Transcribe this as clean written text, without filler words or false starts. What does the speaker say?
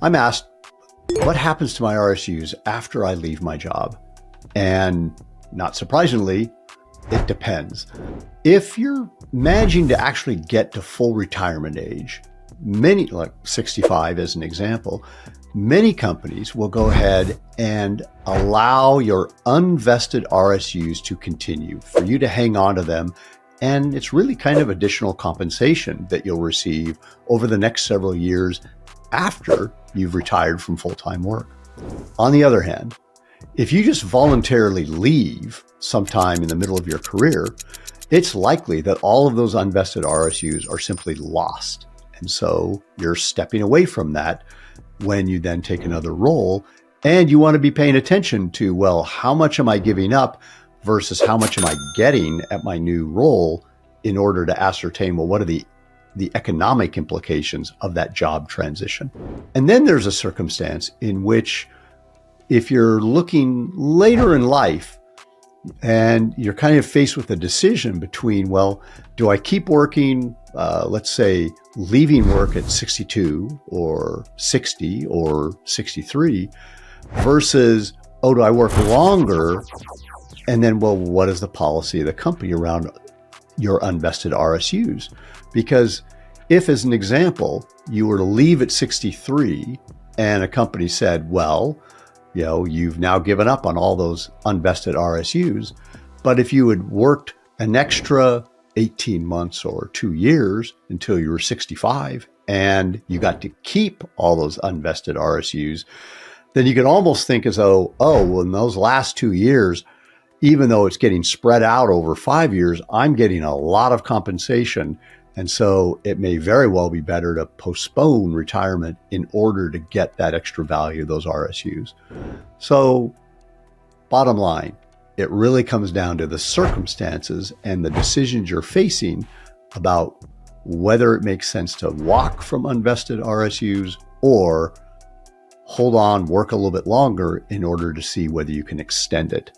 I'm asked, what happens to my RSUs after I leave my job? And not surprisingly, it depends. If you're managing to actually get to full retirement age, many, like 65 as an example, many companies will go ahead and allow your unvested RSUs to continue, for you to hang on to them. And it's really kind of additional compensation that you'll receive over the next several years after you've retired from full-time work. On the other hand, if you just voluntarily leave sometime in the middle of your career, it's likely that all of those unvested RSUs are simply lost. And so you're stepping away from that when you then take another role, and you want to be paying attention to, well, how much am I giving up versus how much am I getting at my new role, in order to ascertain, well, what are the economic implications of that job transition. And then there's a circumstance in which, if you're looking later in life and you're kind of faced with a decision between, well, do I keep working, let's say leaving work at 62 or 60 or 63 versus, oh, do I work longer? And then, well, what is the policy of the company around your unvested RSUs? Because if, as an example, you were to leave at 63 and a company said, well, you know, you've now given up on all those unvested RSUs, but if you had worked an extra 18 months or 2 years until you were 65 and you got to keep all those unvested RSUs, then you could almost think as though, oh, well, in those last 2 years, even though it's getting spread out over 5 years, I'm getting a lot of compensation. And so it may very well be better to postpone retirement in order to get that extra value of those RSUs. So bottom line, it really comes down to the circumstances and the decisions you're facing about whether it makes sense to walk from unvested RSUs or hold on, work a little bit longer in order to see whether you can extend it.